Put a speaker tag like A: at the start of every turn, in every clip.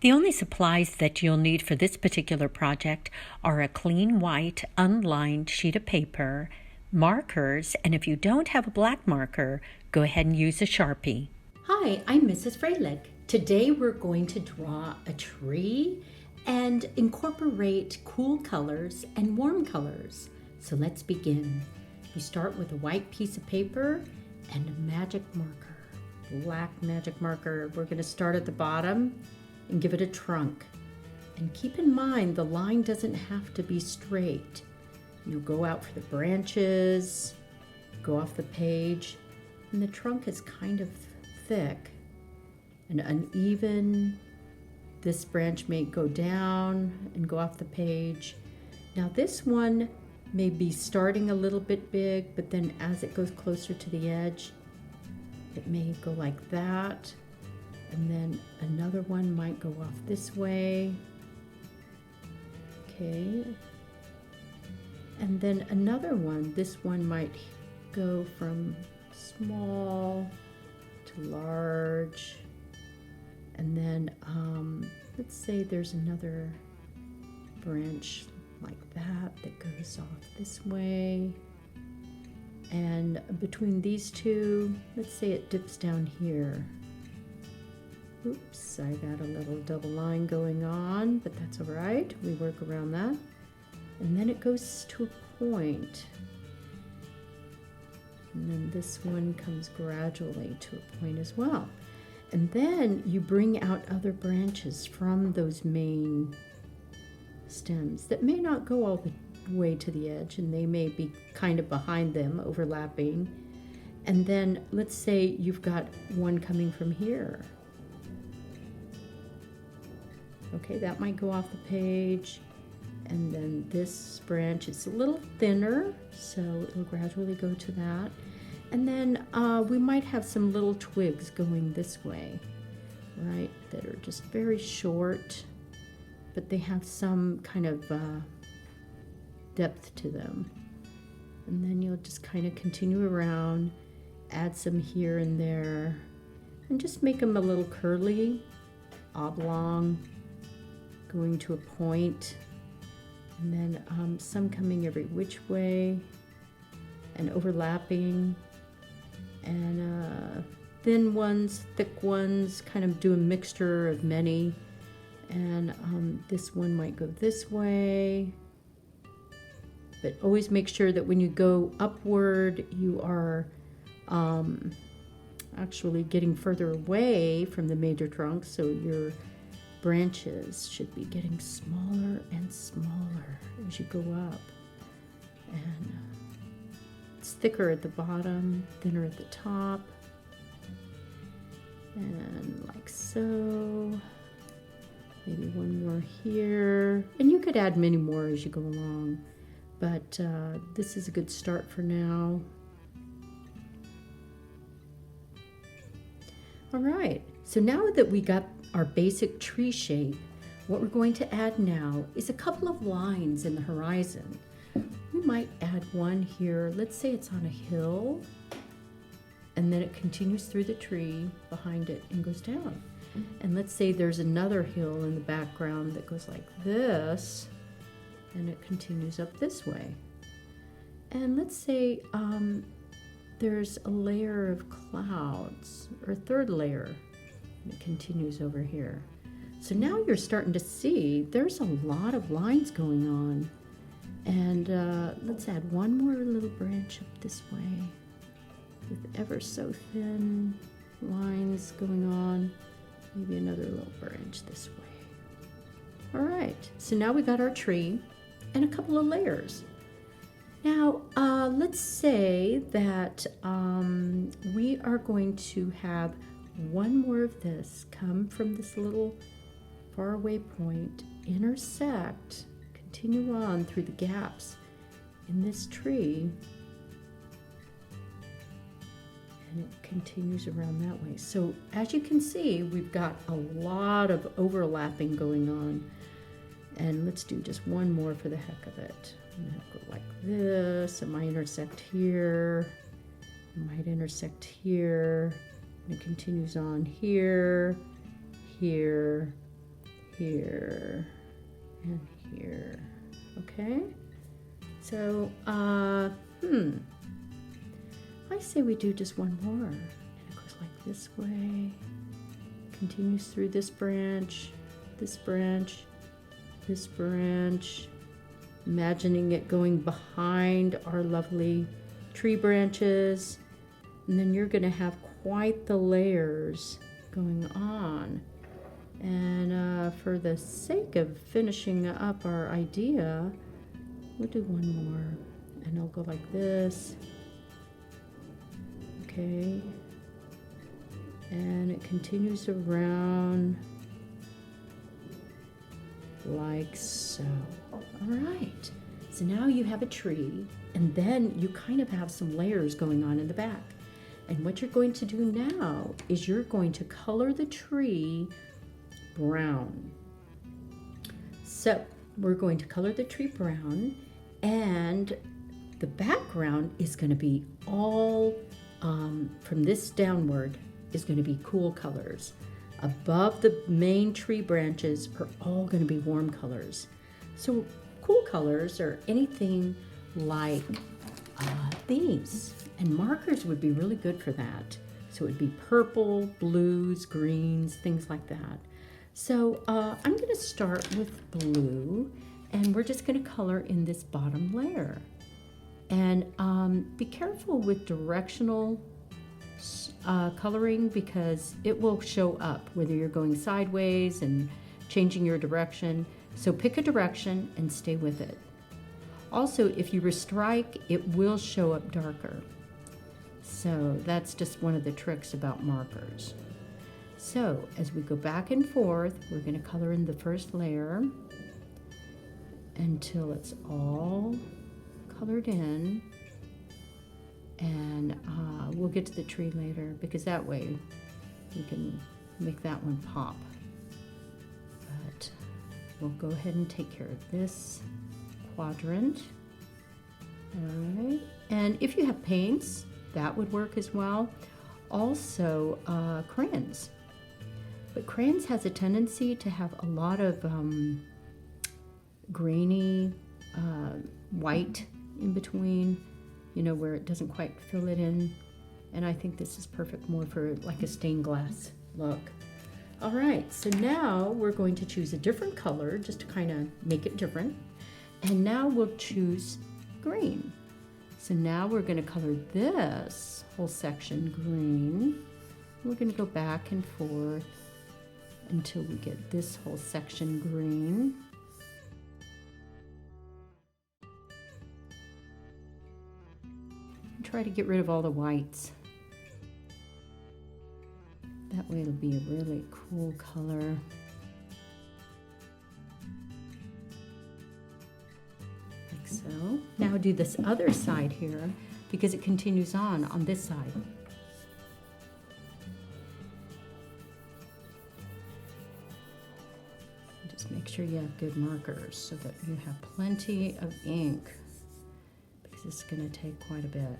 A: The only supplies that you'll need for this particular project are a clean white unlined sheet of paper, markers, and if you don't have a black marker, go ahead and use a Sharpie.
B: Hi, I'm Mrs. Freilich. Today we're going to draw a tree and incorporate cool colors and warm colors. So let's begin. You start with a white piece of paper and a magic marker, black magic marker. We're going to start at the bottom and give it a trunk. And keep in mind the line doesn't have to be straight. You go out for the branches, go off the page, and the trunk is kind of thick and uneven. This branch may go down and go off the page. Now this one may be starting a little bit big, but then as it goes closer to the edge, it may go like that. And then another one might go off this way. Okay. And then another one, this one might go from small to large. And then let's say there's another branch like that goes off this way. And between these two, let's say it dips down here. Oops, I got a little double line going on, but that's all right. We work around that. And then it goes to a point. And then this one comes gradually to a point as well. And then you bring out other branches from those main stems that may not go all the way to the edge, and they may be kind of behind them, overlapping. And then let's say you've got one coming from here. Okay, that might go off the page. And then this branch is a little thinner, so it'll gradually go to that. And then we might have some little twigs going this way, right, that are just very short, but they have some kind of depth to them. And then you'll just kind of continue around, add some here and there, and just make them a little curly, oblong, going to a point, and then some coming every which way and overlapping, and thin ones, thick ones, kind of do a mixture of many. And this one might go this way, but always make sure that when you go upward, you are actually getting further away from the major trunk, so your branches should be getting smaller and smaller as you go up. And it's thicker at the bottom, thinner at the top, and like so. Maybe one more here, and you could add many more as you go along, but this is a good start for now. All right, so now that we got our basic tree shape, what we're going to add now is a couple of lines in the horizon. We might add one here. Let's say it's on a hill, and then it continues through the tree behind it and goes down. And let's say there's another hill in the background that goes like this, and it continues up this way. And let's say there's a layer of clouds, or a third layer, and it continues over here. So now you're starting to see there's a lot of lines going on. And let's add one more little branch up this way with ever so thin lines going on. Maybe another little branch this way. All right, so now we got our tree and a couple of layers. Now, let's say that we are going to have one more of this come from this little faraway point, intersect, continue on through the gaps in this tree, and it continues around that way. So as you can see, we've got a lot of overlapping going on. And let's do just one more for the heck of it. I'm gonna go like this. It might intersect here. It might intersect here. And it continues on here, here, here, and here. Okay? So, I say we do just one more. And it goes like this way, continues through this branch, this branch, this branch, imagining it going behind our lovely tree branches. And then you're going to have quite the layers going on. And for the sake of finishing up our idea, we'll do one more. And it'll go like this. Okay. And it continues around like so. All right. So now you have a tree, and then you kind of have some layers going on in the back. And what you're going to do now is you're going to color the tree brown. So we're going to color the tree brown, and the background is going to be all from this downward is going to be cool colors. Above the main tree branches are all going to be warm colors. So cool colors are anything like these, and markers would be really good for that. So it would be purple, blues, greens, things like that. So I'm going to start with blue, and we're just going to color in this bottom layer. And be careful with directional coloring, because it will show up whether you're going sideways and changing your direction. So pick a direction and stay with it. Also, if you restrike, it will show up darker. So that's just one of the tricks about markers. So as we go back and forth, we're going to color in the first layer until it's all colored in, and we'll get to the tree later, because that way we can make that one pop. But we'll go ahead and take care of this quadrant. All right, and if you have paints, that would work as well. Also crayons, but crayons has a tendency to have a lot of grainy white in between, you know, where it doesn't quite fill it in. And I think this is perfect more for like a stained glass look. All right, so now we're going to choose a different color just to kind of make it different. And now we'll choose green. So now we're going to color this whole section green. We're going to go back and forth until we get this whole section green. Try to get rid of all the whites. That way it'll be a really cool color. Like so. Now do this other side here, because it continues on this side. Just make sure you have good markers so that you have plenty of ink, because it's going to take quite a bit.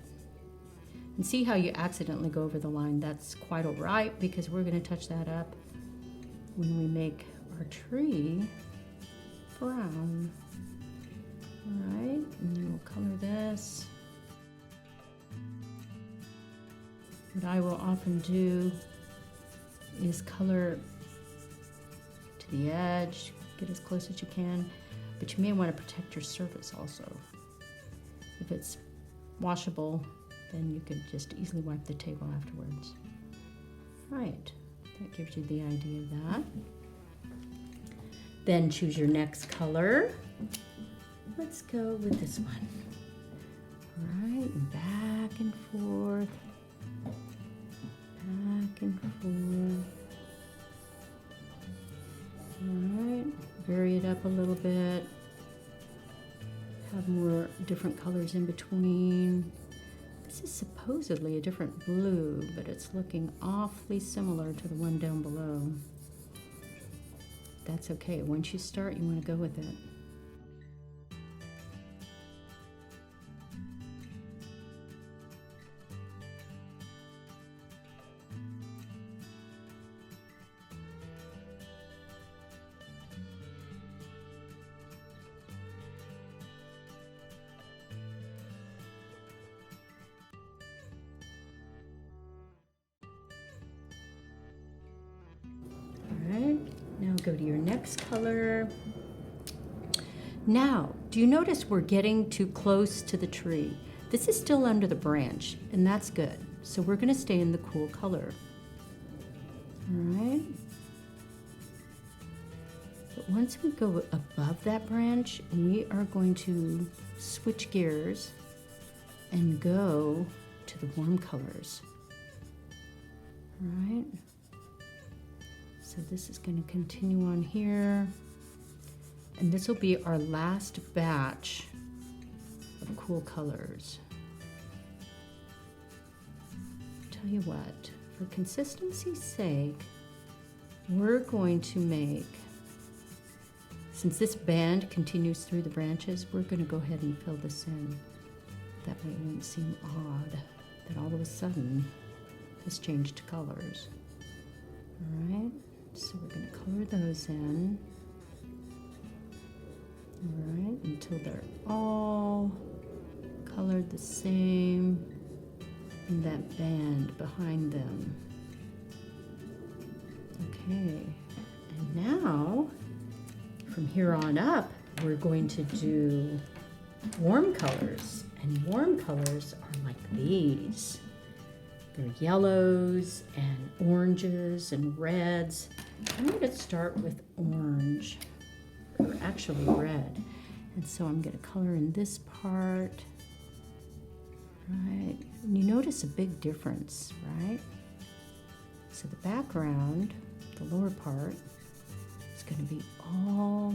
B: And see how you accidentally go over the line? That's quite all right, because we're going to touch that up when we make our tree brown. All right, and then we'll color this. What I will often do is color to the edge, get as close as you can, but you may want to protect your surface also. If it's washable, then you could just easily wipe the table afterwards. Right, that gives you the idea of that. Then choose your next color. Let's go with this one. All right, and back and forth, back and forth. All right, vary it up a little bit. Have more different colors in between. This is supposedly a different blue, but it's looking awfully similar to the one down below. That's okay. Once you start, you want to go with it. go to your next color. Now, do you notice we're getting too close to the tree? This is still under the branch, and that's good. So we're gonna stay in the cool color. All right. But once we go above that branch, we are going to switch gears and go to the warm colors. All right. So this is going to continue on here. And this will be our last batch of cool colors. Tell you what, for consistency's sake, we're going to make, since this band continues through the branches, we're going to go ahead and fill this in. That way it won't seem odd that all of a sudden this changed colors. All right, so we're going to color those in. All right, until they're all colored the same in that band behind them. Okay, and now from here on up, we're going to do warm colors. And warm colors are like these. They're yellows and oranges and reds. I'm going to start with orange, or actually red. And so I'm going to color in this part. Right, and you notice a big difference, right? So the background, the lower part, is going to be all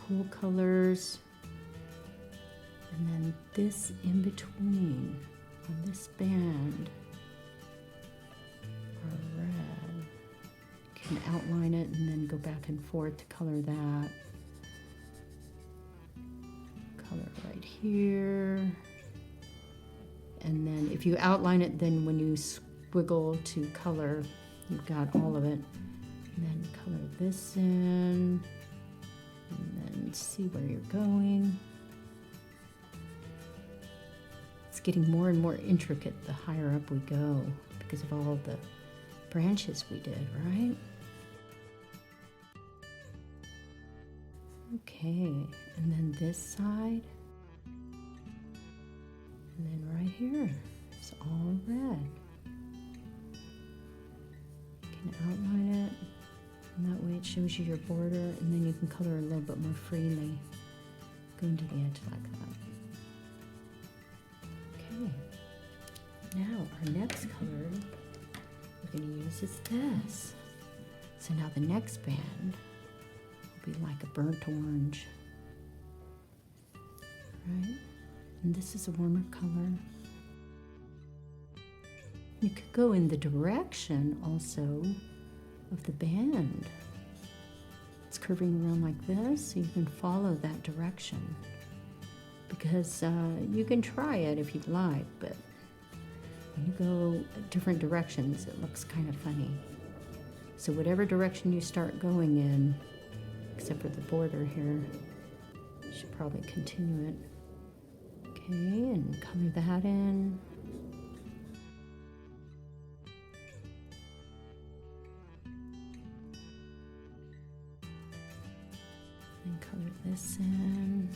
B: cool colors. And then this in between on this band are red. You can outline it and then go back and forth to color that. Color right here. And then if you outline it, then when you squiggle to color, you've got all of it. And then color this in. And then see where you're going. It's getting more and more intricate the higher up we go because of all the branches we did, right? Okay, and then this side. And then right here, it's all red. You can outline it, and that way it shows you your border, and then you can color a little bit more freely, going to the edge like that. Okay, now our next color we're going to use is this. So now the next band will be like a burnt orange, right? And this is a warmer color. You could go in the direction also of the band. It's curving around like this, so you can follow that direction. Because you can try it if you'd like, but when you go different directions, it looks kind of funny. So whatever direction you start going in, except for the border here, you should probably continue it. Okay, and color that in. And color this in.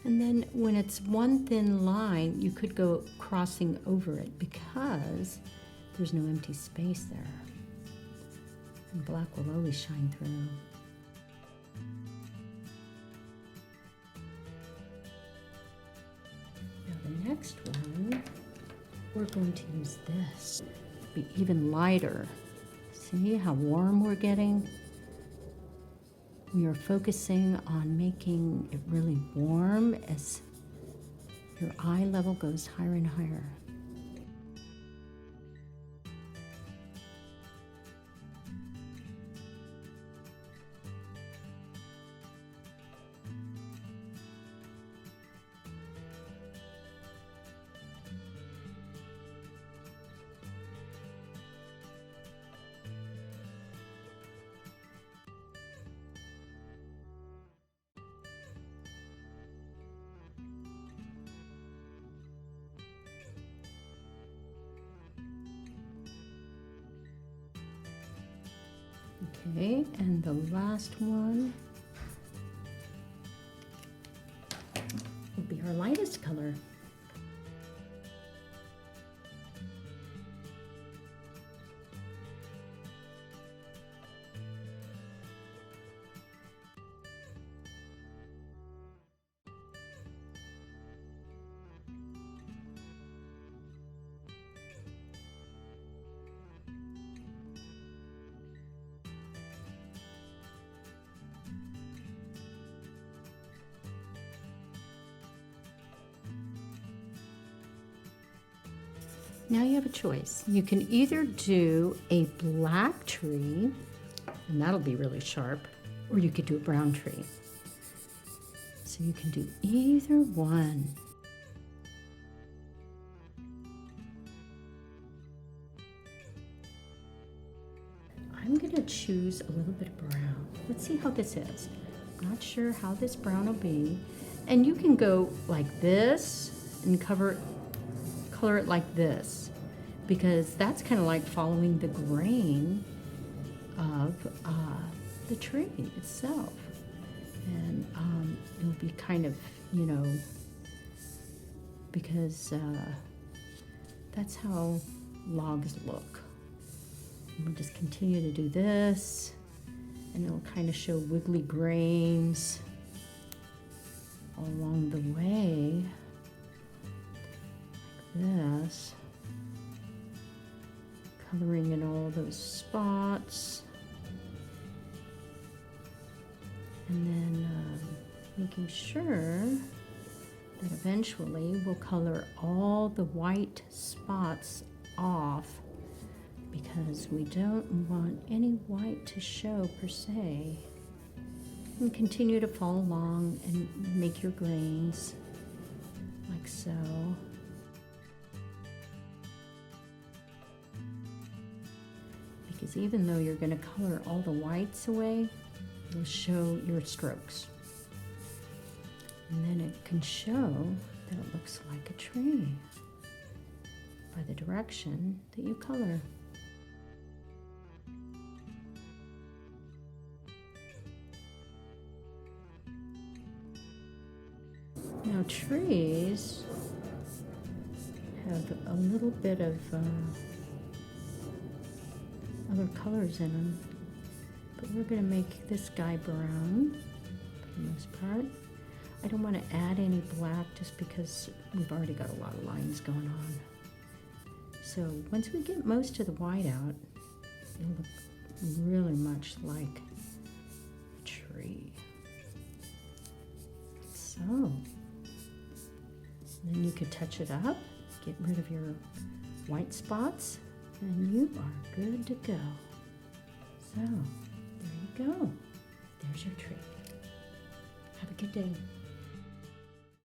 B: And then when it's one thin line, you could go crossing over it because there's no empty space there. And black will always shine through. Now the next one, we're going to use this. Be even lighter. See how warm we're getting? We are focusing on making it really warm as your eye level goes higher and higher. Okay, and the last one will be our lightest color. Now you have a choice. You can either do a black tree, and that'll be really sharp, or you could do a brown tree. So you can do either one. I'm gonna choose a little bit of brown. Let's see how this is. I'm not sure how this brown will be. And you can go like this and color it like this, because that's kind of like following the grain of the tree itself. And it'll be kind of, you know, because that's how logs look. And we'll just continue to do this, and it'll kind of show wiggly grains all along the way, like this, coloring in all those spots, and then making sure that eventually we'll color all the white spots off, because we don't want any white to show per se. And continue to follow along and make your grains like so. Because even though you're going to color all the whites away, you'll show your strokes. And then it can show that it looks like a tree by the direction that you color. Now trees have a little bit of other colors in them, but we're going to make this guy brown for the most part. I don't want to add any black just because we've already got a lot of lines going on. So once we get most of the white out, it'll look really much like a tree. So then you could touch it up, get rid of your white spots, and you are good to go. So there you go. There's your tree. Have a good day.